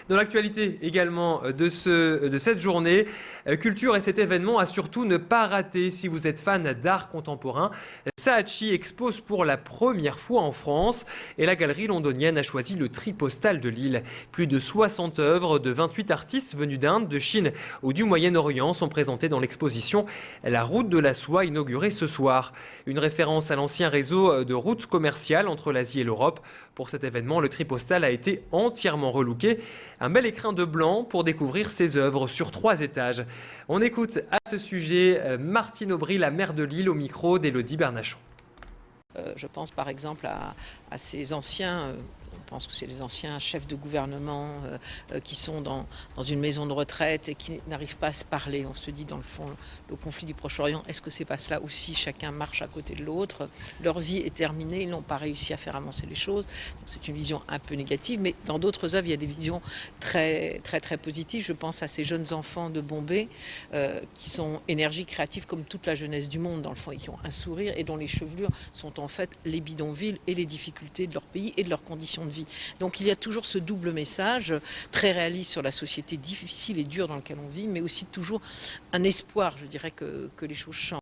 Dans l'actualité également de cette journée, culture et cet événement à surtout ne pas rater si vous êtes fan d'art contemporain. Saatchi expose pour la première fois en France et la galerie londonienne a choisi le Tripostal de Lille. Plus de 60 œuvres de 28 artistes venus d'Inde, de Chine ou du Moyen-Orient sont présentées dans l'exposition La Route de la Soie inaugurée ce soir. Une référence à l'ancien réseau de routes commerciales entre l'Asie et l'Europe. Pour cet événement, le Tripostal a été entièrement relooké. Un bel écrin de blanc pour découvrir ses œuvres sur 3 étages. On écoute à ce sujet Martine Aubry, la maire de Lille, au micro d'Élodie Bernachon. Je pense par exemple à ces anciens, on pense que c'est les anciens chefs de gouvernement qui sont dans une maison de retraite et qui n'arrivent pas à se parler. On se dit dans le fond, le conflit du Proche-Orient, est-ce que c'est pas cela aussi? Chacun marche à côté de l'autre, leur vie est terminée, ils n'ont pas réussi à faire avancer les choses. C'est une vision un peu négative, mais dans d'autres œuvres, il y a des visions très positives. Je pense à ces jeunes enfants de Bombay qui sont énergiques, créatifs comme toute la jeunesse du monde dans le fond, et qui ont un sourire et dont les chevelures sont en fait les bidonvilles et les difficultés de leur pays et de leurs conditions de vie. Donc il y a toujours ce double message très réaliste sur la société difficile et dure dans laquelle on vit, mais aussi toujours un espoir, je dirais, que les choses changent.